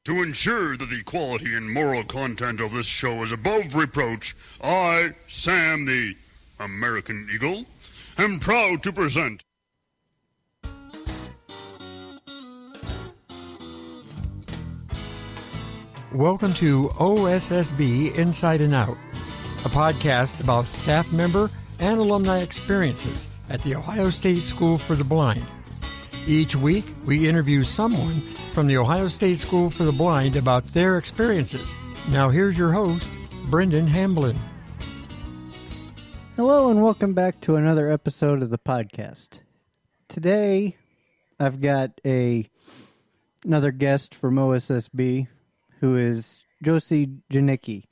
To ensure that the quality and moral content of this show is above reproach, I, Sam the American Eagle, am proud to present... Welcome to OSSB Inside and Out, a podcast about staff member and alumni experiences at the Ohio State School for the Blind. Each week, we interview someone from the Ohio State School for the Blind about their experiences. Now here's your host, Brendon Hamblin. Hello and welcome back to another episode of the podcast. Today, I've got another guest from OSSB, who is Jocee Janicki.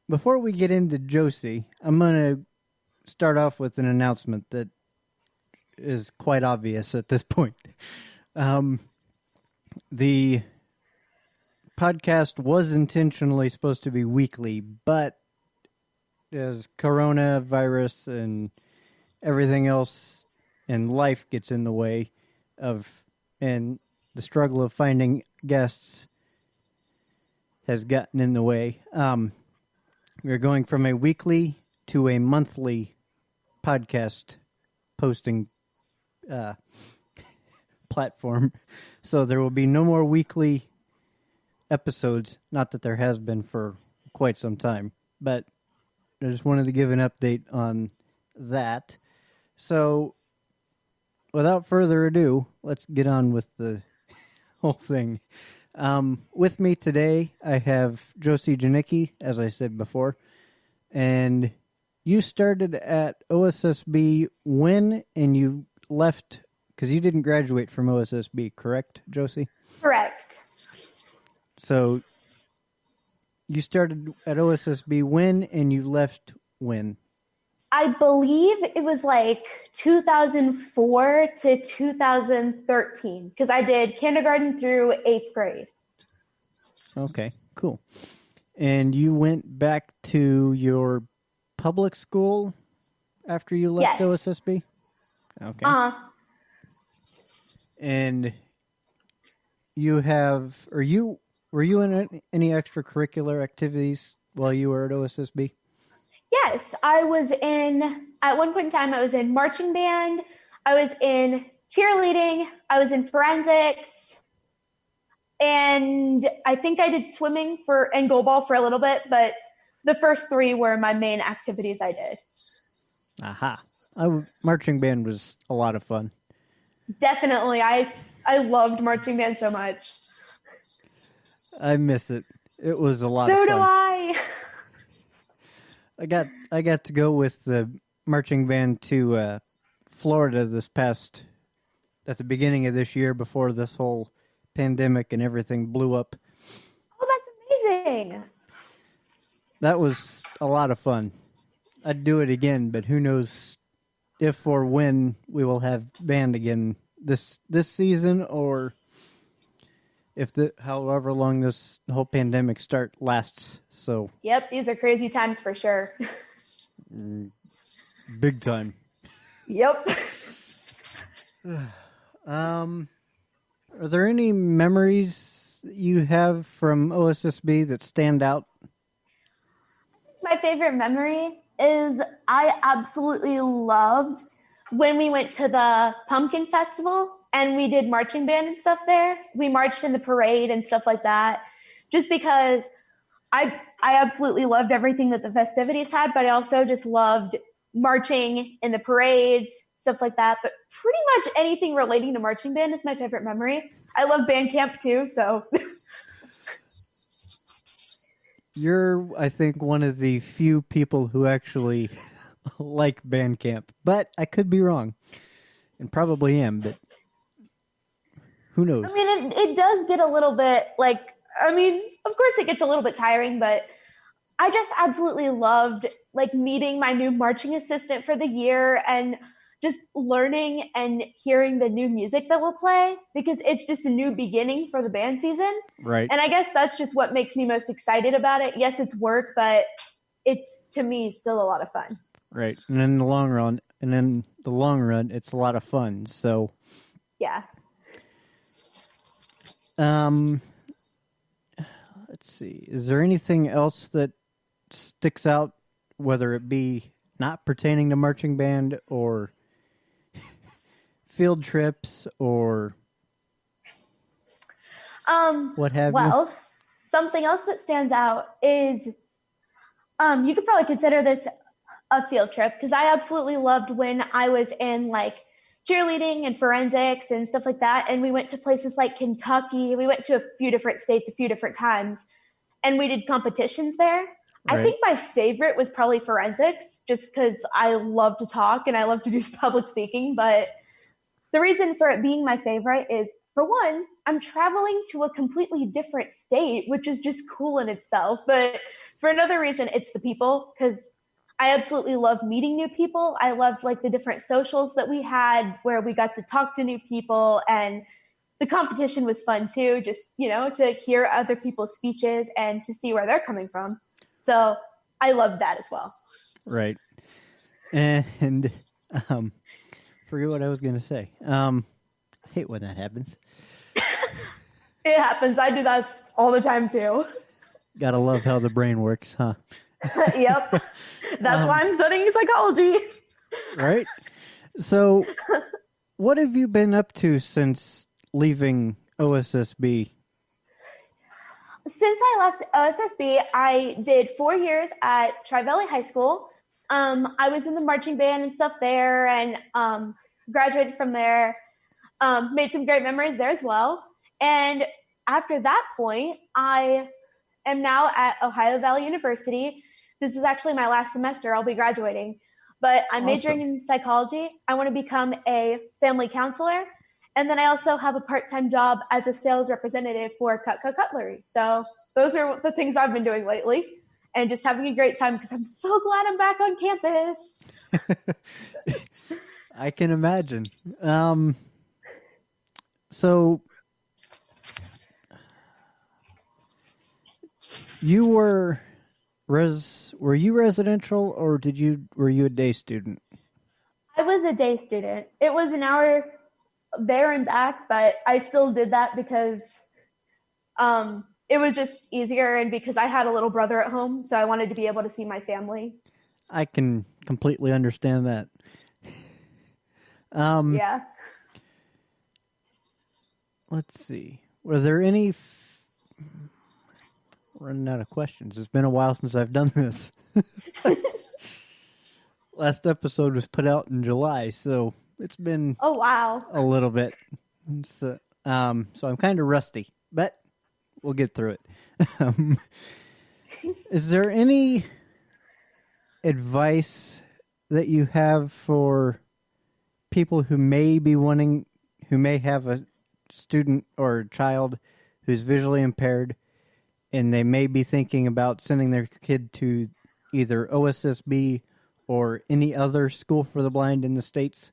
Before we get into Jocee, I'm going to start off with an announcement that is quite obvious at this point. The podcast was intentionally supposed to be weekly, but as coronavirus and everything else in life gets in the way and the struggle of finding guests has gotten in the way. We're going from a weekly to a monthly podcast posting platform. So there will be no more weekly episodes. Not that there has been for quite some time, but I just wanted to give an update on that. So without further ado, let's get on with the whole thing. With me today, I have Jocee Janicki, as I said before, and you started at OSSB when, and you left, because you didn't graduate from OSSB, correct, Jocee? Correct. So you started at OSSB when, and you left when? I believe it was like 2004 to 2013, because I did kindergarten through 8th grade. Okay, cool. And you went back to your public school after you left OSSB? Okay. And were you in any extracurricular activities while you were at OSSB? Yes, at one point in time, I was in marching band, I was in cheerleading, I was in forensics, and I think I did swimming and goalball for a little bit, but the first three were my main activities I did. Aha. Marching band was a lot of fun. Definitely. I loved marching band so much. I miss it. It was a lot of fun. So do I. I got to go with the marching band to Florida at the beginning of this year before this whole pandemic and everything blew up. Oh, that's amazing. That was a lot of fun. I'd do it again, but who knows if or when we will have band again this season, or if however long this whole pandemic lasts. So yep, these are crazy times for sure. Big time. Yep. Are there any memories you have from OSSB that stand out? My favorite memory is I absolutely loved when we went to the Pumpkin Festival and we did marching band and stuff there. We marched in the parade and stuff like that, just because I absolutely loved everything that the festivities had, but I also just loved marching in the parades, stuff like that. But pretty much anything relating to marching band is my favorite memory. I love band camp too, so. You're, I think, one of the few people who actually like band camp, but I could be wrong, and probably am, but who knows? I mean, it does get a little bit of course it gets a little bit tiring, but I just absolutely loved meeting my new marching assistant for the year and just learning and hearing the new music that we'll play, because it's just a new beginning for the band season. Right. And I guess that's just what makes me most excited about it. Yes, it's work, but it's, to me, still a lot of fun. Right. And in the long run, it's a lot of fun. So yeah. Let's see. Is there anything else that sticks out, whether it be not pertaining to marching band or field trips or what have you? Well, something else that stands out is you could probably consider this a field trip, because I absolutely loved when I was in like cheerleading and forensics and stuff like that. And we went to places like Kentucky. We went to a few different states a few different times, and we did competitions there. Right. I think my favorite was probably forensics, just because I love to talk and I love to do public speaking. But the reason for it being my favorite is, for one, I'm traveling to a completely different state, which is just cool in itself. But for another reason, it's the people, because I absolutely love meeting new people. I loved like the different socials that we had where we got to talk to new people, and the competition was fun too, just, to hear other people's speeches and to see where they're coming from. So I loved that as well. Right. And forget what I was going to say. I hate when that happens. It happens. I do that all the time too. Gotta love how the brain works, huh? Yep. That's why I'm studying psychology. Right. So what have you been up to since leaving OSSB? Since I left OSSB, I did 4 years at Tri-Valley High School. I was in the marching band and stuff there, and graduated from there. Made some great memories there as well. And after that point, I am now at Ohio Valley University. This is actually my last semester. I'll be graduating. But I'm majoring in psychology. I want to become a family counselor. And then I also have a part-time job as a sales representative for Cutlery. So those are the things I've been doing lately, and just having a great time, because I'm so glad I'm back on campus. I can imagine. So you were you residential, or were you a day student? I was a day student. It was an hour there and back, but I still did that because it was just easier, and because I had a little brother at home, so I wanted to be able to see my family. I can completely understand that. Yeah. Let's see. Were there any... Running out of questions. It's been a while since I've done this. Last episode was put out in July, so it's been Oh, wow. a little bit. So I'm kind of rusty, but we'll get through it. Is there any advice that you have for people who may have a student or a child who's visually impaired, and they may be thinking about sending their kid to either OSSB or any other school for the blind in the States?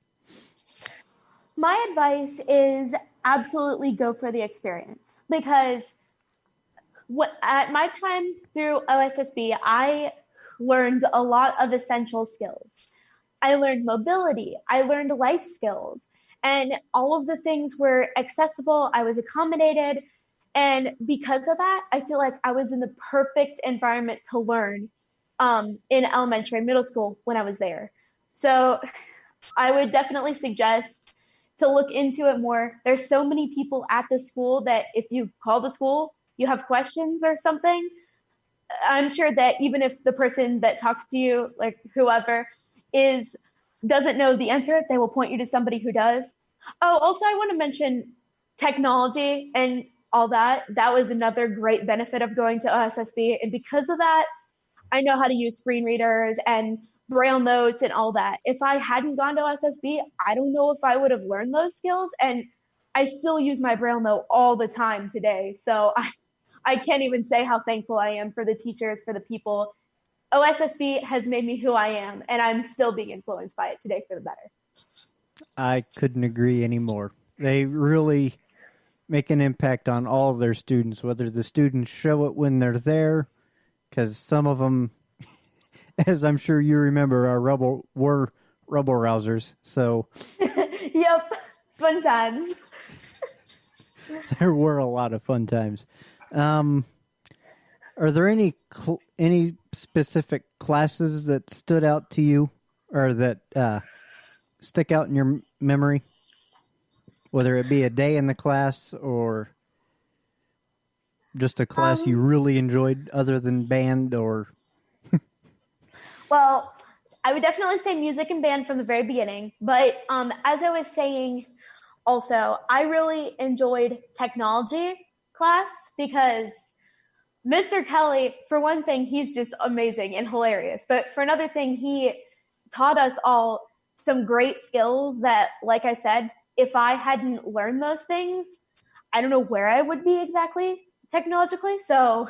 My advice is absolutely go for the experience, because at my time through OSSB, I learned a lot of essential skills. I learned mobility. I learned life skills, and all of the things were accessible. I was accommodated. And because of that, I feel like I was in the perfect environment to learn in elementary and middle school when I was there. So I would definitely suggest to look into it more. There's so many people at the school that if you call the school, you have questions or something, I'm sure that even if the person that talks to you, like whoever, doesn't know the answer, they will point you to somebody who does. Oh, also, I want to mention technology and all that. That was another great benefit of going to OSSB. And because of that, I know how to use screen readers and Braille notes and all that. If I hadn't gone to OSSB, I don't know if I would have learned those skills. And I still use my Braille note all the time today. So I can't even say how thankful I am for the teachers, for the people. OSSB has made me who I am, and I'm still being influenced by it today for the better. I couldn't agree anymore. They really make an impact on all of their students, whether the students show it when they're there, because some of them, as I'm sure you remember, were rebel rousers. So, Yep, fun times. There were a lot of fun times. Are there any specific classes that stood out to you, or that stick out in your memory? Whether it be a day in the class or just a class you really enjoyed, other than band or. Well, I would definitely say music and band from the very beginning. But as I was saying, also, I really enjoyed technology class because Mr. Kelly, for one thing, he's just amazing and hilarious. But for another thing, he taught us all some great skills that, like I said, if I hadn't learned those things, I don't know where I would be exactly technologically. So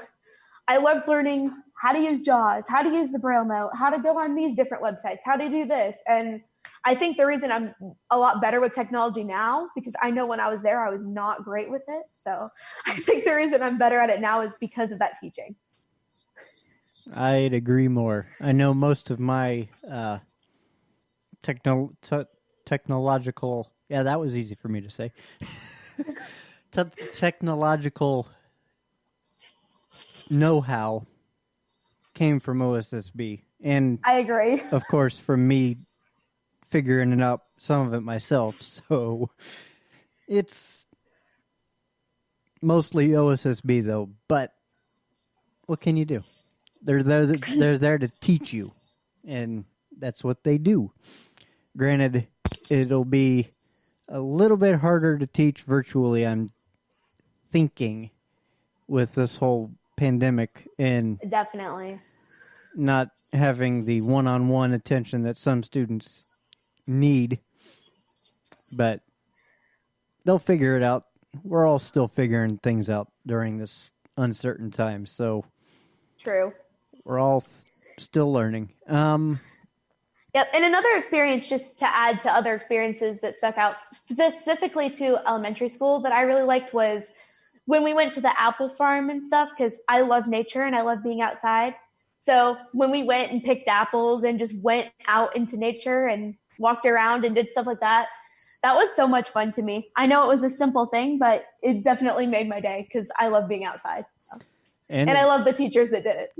I loved learning how to use JAWS, how to use the Braille note, how to go on these different websites, how to do this. And I think the reason I'm a lot better with technology now, because I know when I was there, I was not great with it. So I think the reason I'm better at it now is because of that teaching. I'd agree more. I know most of my technological, yeah, that was easy for me to say. Technological know-how came from OSSB. And I agree. Of course, from me figuring it out, some of it myself. So it's mostly OSSB, though. But what can you do? They're there to teach you, and that's what they do. Granted, it'll be a little bit harder to teach virtually, I'm thinking, with this whole pandemic and definitely not having the one-on-one attention that some students need. But they'll figure it out. We're all still figuring things out during this uncertain time, so true. We're all still learning. Yep, and another experience, just to add to other experiences that stuck out specifically to elementary school that I really liked, was when we went to the apple farm and stuff, because I love nature and I love being outside. So when we went and picked apples and just went out into nature and walked around and did stuff like that, that was so much fun to me. I know it was a simple thing, but it definitely made my day because I love being outside. So. And I love the teachers that did it.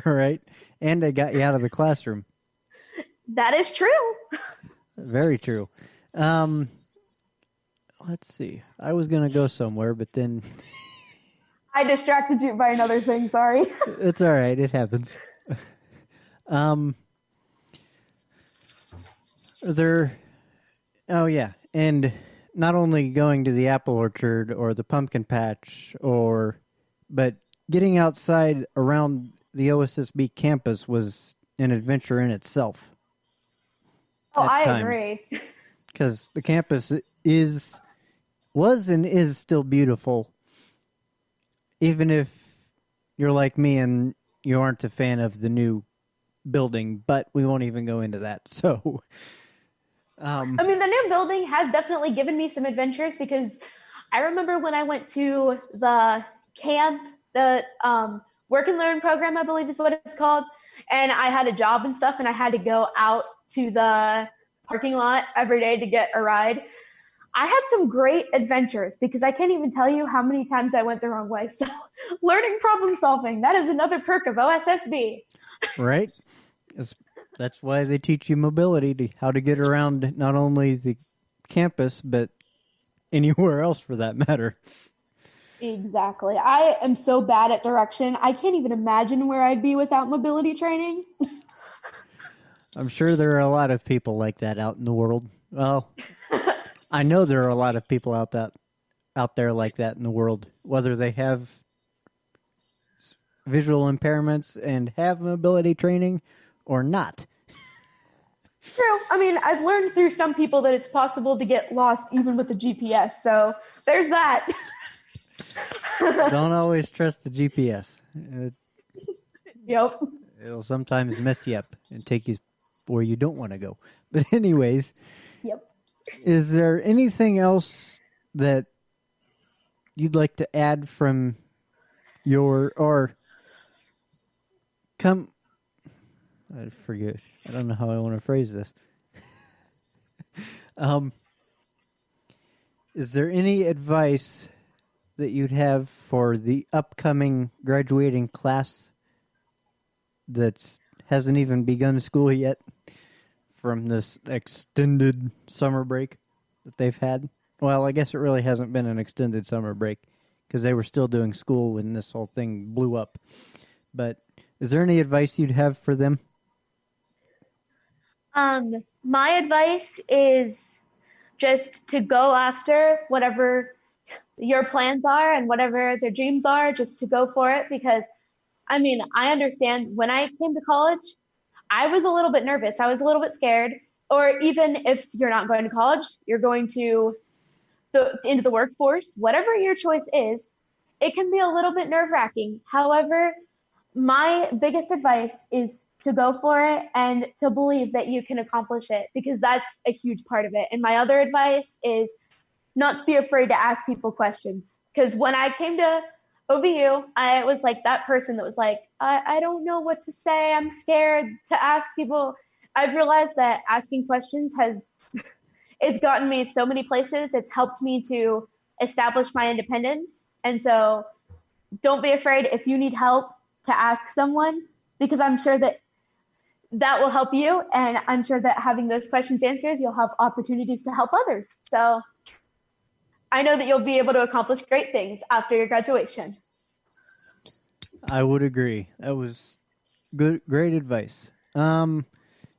Right. And they got you out of the classroom. That is true. Very true. Let's see. I was going to go somewhere, but then... I distracted you by another thing, sorry. It's all right. It happens. Oh, yeah. And not only going to the apple orchard or the pumpkin patch, but getting outside around the OSSB campus was an adventure in itself. Oh, I agree. Because the campus was and is still beautiful, even if you're like me and you aren't a fan of the new building, but we won't even go into that. So, I mean, the new building has definitely given me some adventures, because I remember when I went to the camp, the work and learn program, I believe is what it's called, and I had a job and stuff, and I had to go out to the parking lot every day to get a ride. I had some great adventures, because I can't even tell you how many times I went the wrong way. So learning problem solving, that is another perk of OSSB. Right. That's why they teach you mobility, how to get around not only the campus, but anywhere else for that matter. Exactly. I am so bad at direction. I can't even imagine where I'd be without mobility training. I'm sure there are a lot of people like that out in the world. Well, I know there are a lot of people out there like that in the world, whether they have visual impairments and have mobility training or not. True. I mean, I've learned through some people that it's possible to get lost even with a GPS, so there's that. Don't always trust the GPS. Yep. It'll sometimes mess you up and take you where you don't want to go. But anyways, yep. Is there anything else that you'd like to add from I forget. I don't know how I want to phrase this. Is there any advice that you'd have for the upcoming graduating class that hasn't even begun school yet from this extended summer break that they've had? Well, I guess it really hasn't been an extended summer break because they were still doing school when this whole thing blew up. But is there any advice you'd have for them? My advice is just to go after whatever your plans are and whatever their dreams are, just to go for it. Because, I mean, I understand when I came to college, I was a little bit nervous. I was a little bit scared. Or even if you're not going to college, you're going to into the workforce, whatever your choice is, it can be a little bit nerve-wracking. However, my biggest advice is to go for it and to believe that you can accomplish it, because that's a huge part of it. And my other advice is not to be afraid to ask people questions. Because when I came to OBU, I was like that person that was like, I don't know what to say. I'm scared to ask people. I've realized that asking questions it's gotten me so many places. It's helped me to establish my independence. And so don't be afraid if you need help to ask someone, because I'm sure that will help you. And I'm sure that having those questions answered, you'll have opportunities to help others. So I know that you'll be able to accomplish great things after your graduation. I would agree. That was great advice.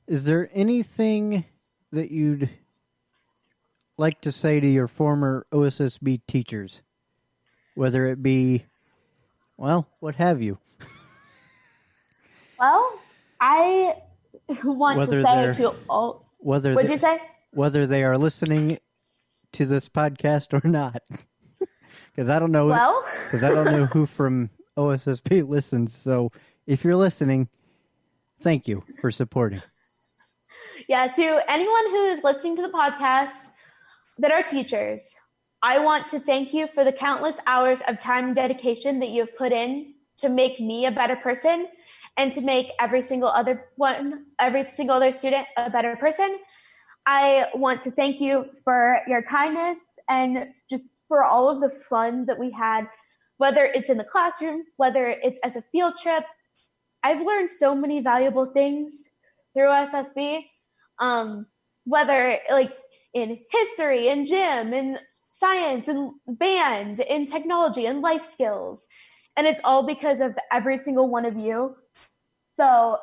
Is there anything that you'd like to say to your former OSSB teachers? Whether it be, well, what have you? Well, I want to say to all... What'd you say? Whether they are listening to this podcast or not. Because I don't know. Well... Because I don't know who from OSSB listens. So if you're listening, thank you for supporting. Yeah, to anyone who is listening to the podcast that are teachers, I want to thank you for the countless hours of time and dedication that you have put in to make me a better person and to make every single other student a better person. I want to thank you for your kindness and just for all of the fun that we had, whether it's in the classroom, whether it's as a field trip. I've learned so many valuable things through OSSB, whether like in history, in gym, in science, in band, in technology, and life skills. And it's all because of every single one of you. So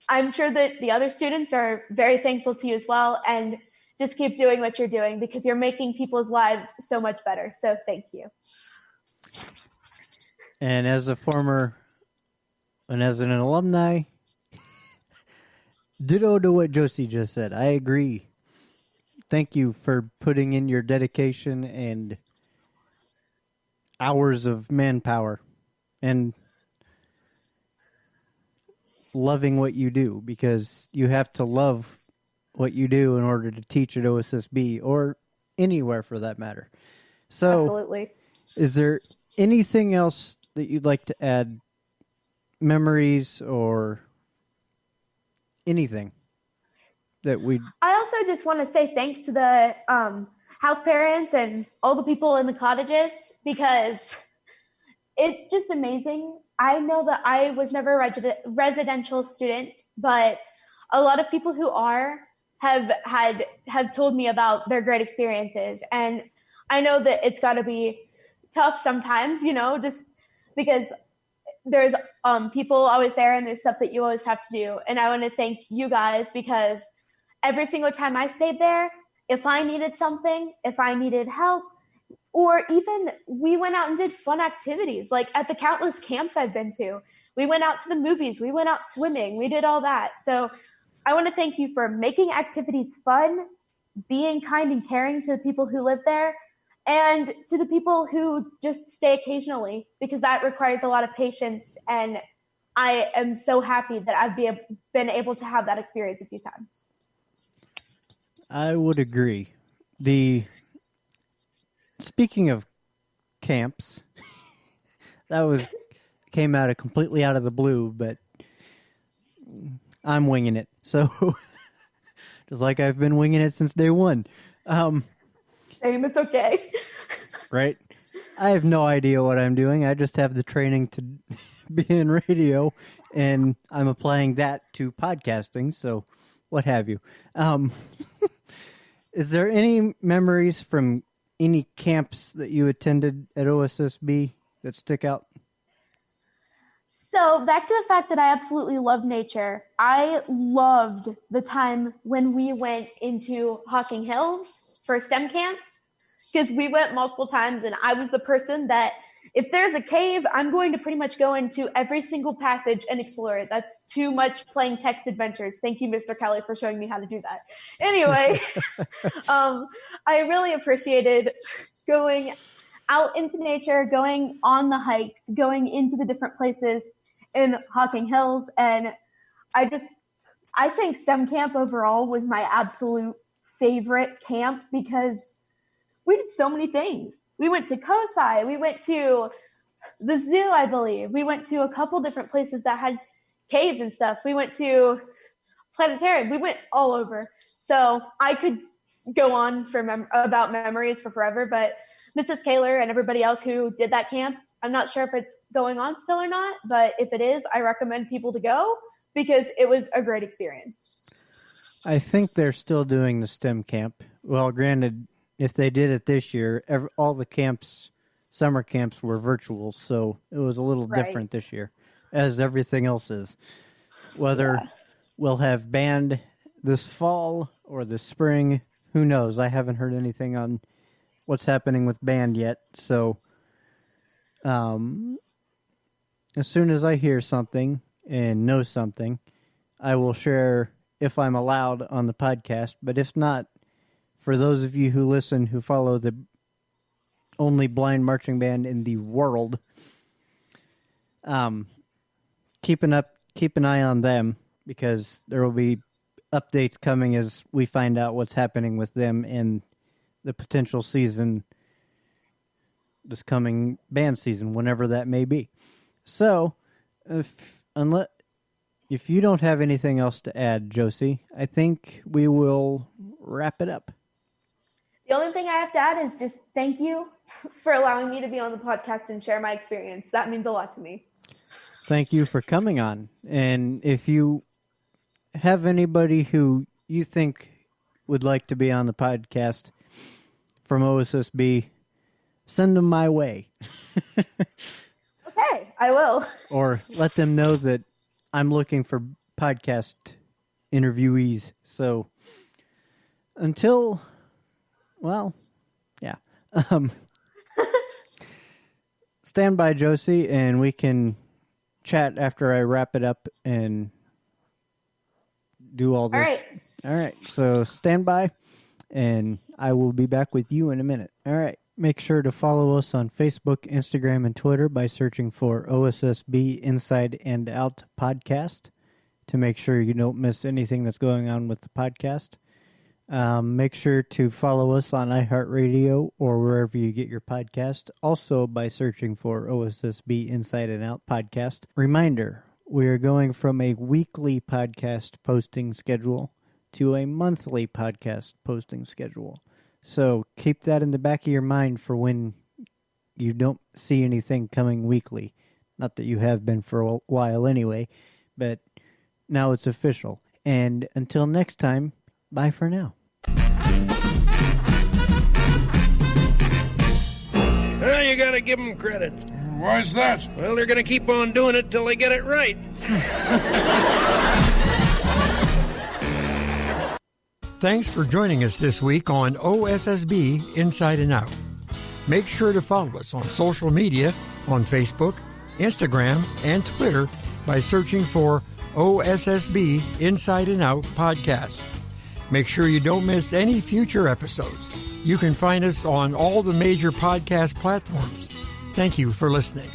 I'm sure that the other students are very thankful to you as well. And just keep doing what you're doing because you're making people's lives so much better. So thank you. And as an alumni, ditto to what Jocee just said. I agree. Thank you for putting in your dedication and hours of manpower and loving what you do, because you have to love what you do in order to teach at OSSB or anywhere for that matter. So, absolutely. Is there anything else that you'd like to add? Memories or anything that I also just want to say thanks to the house parents and all the people in the cottages, because it's just amazing. I know that I was never a residential student, but a lot of people who have told me about their great experiences. And I know that it's got to be tough sometimes, just because there's people always there and there's stuff that you always have to do. And I want to thank you guys, because every single time I stayed there, if I needed something, if I needed help, or even we went out and did fun activities, like at the countless camps I've been to. We went out to the movies, we went out swimming, we did all that. So I want to thank you for making activities fun, being kind and caring to the people who live there, and to the people who just stay occasionally, because that requires a lot of patience. And I am so happy that I've been able to have that experience a few times. I would agree. Speaking of camps, that came completely out of the blue, but I'm winging it. So just like I've been winging it since day one. Same, it's okay. Right. I have no idea what I'm doing. I just have the training to be in radio, and I'm applying that to podcasting, so what have you. Is there any memories from any camps that you attended at OSSB that stick out? So back to the fact that I absolutely love nature. I loved the time when we went into Hocking Hills for STEM camp, because we went multiple times, and I was the person that if there's a cave, I'm going to pretty much go into every single passage and explore it. That's too much playing text adventures. Thank you, Mr. Kelly, for showing me how to do that. Anyway, I really appreciated going out into nature, going on the hikes, going into the different places in Hocking Hills. And I think STEM camp overall was my absolute favorite camp because we did so many things. We went to COSI. We went to the zoo, I believe. We went to a couple different places that had caves and stuff. We went to planetarium. We went all over. So I could go on about memories for forever, but Mrs. Kaler and everybody else who did that camp, I'm not sure if it's going on still or not, but if it is, I recommend people to go because it was a great experience. I think they're still doing the STEM camp. Well, granted, if they did it this year, all the camps, summer camps were virtual, so it was a little different this year, as everything else is. Whether we'll have band this fall or this spring, who knows? I haven't heard anything on what's happening with band yet, so as soon as I hear something and know something, I will share if I'm allowed on the podcast, but if not, for those of you who listen, who follow the only blind marching band in the world, keep an eye on them because there will be updates coming as we find out what's happening with them in the potential season, this coming band season, whenever that may be. So, if you don't have anything else to add, Jocee, I think we will wrap it up. The only thing I have to add is just thank you for allowing me to be on the podcast and share my experience. That means a lot to me. Thank you for coming on. And if you have anybody who you think would like to be on the podcast from OSSB, send them my way. Okay, I will. Or let them know that I'm looking for podcast interviewees. So until... Well, yeah. Stand by, Jocee, and we can chat after I wrap it up and do all this. All right. So stand by, and I will be back with you in a minute. All right. Make sure to follow us on Facebook, Instagram, and Twitter by searching for OSSB Inside and Out Podcast to make sure you don't miss anything that's going on with the podcast. Make sure to follow us on iHeartRadio or wherever you get your podcast, also by searching for OSSB Inside and Out Podcast. Reminder, we are going from a weekly podcast posting schedule to a monthly podcast posting schedule. So keep that in the back of your mind for when you don't see anything coming weekly. Not that you have been for a while anyway, but now it's official. And until next time, bye for now. Well, you gotta give them credit. Why's that? Well, they're gonna keep on doing it till they get it right. Thanks for joining us this week on OSSB Inside and Out. Make sure to follow us on social media on Facebook, Instagram, and Twitter by searching for OSSB Inside and Out Podcast. Make sure you don't miss any future episodes. You can find us on all the major podcast platforms. Thank you for listening.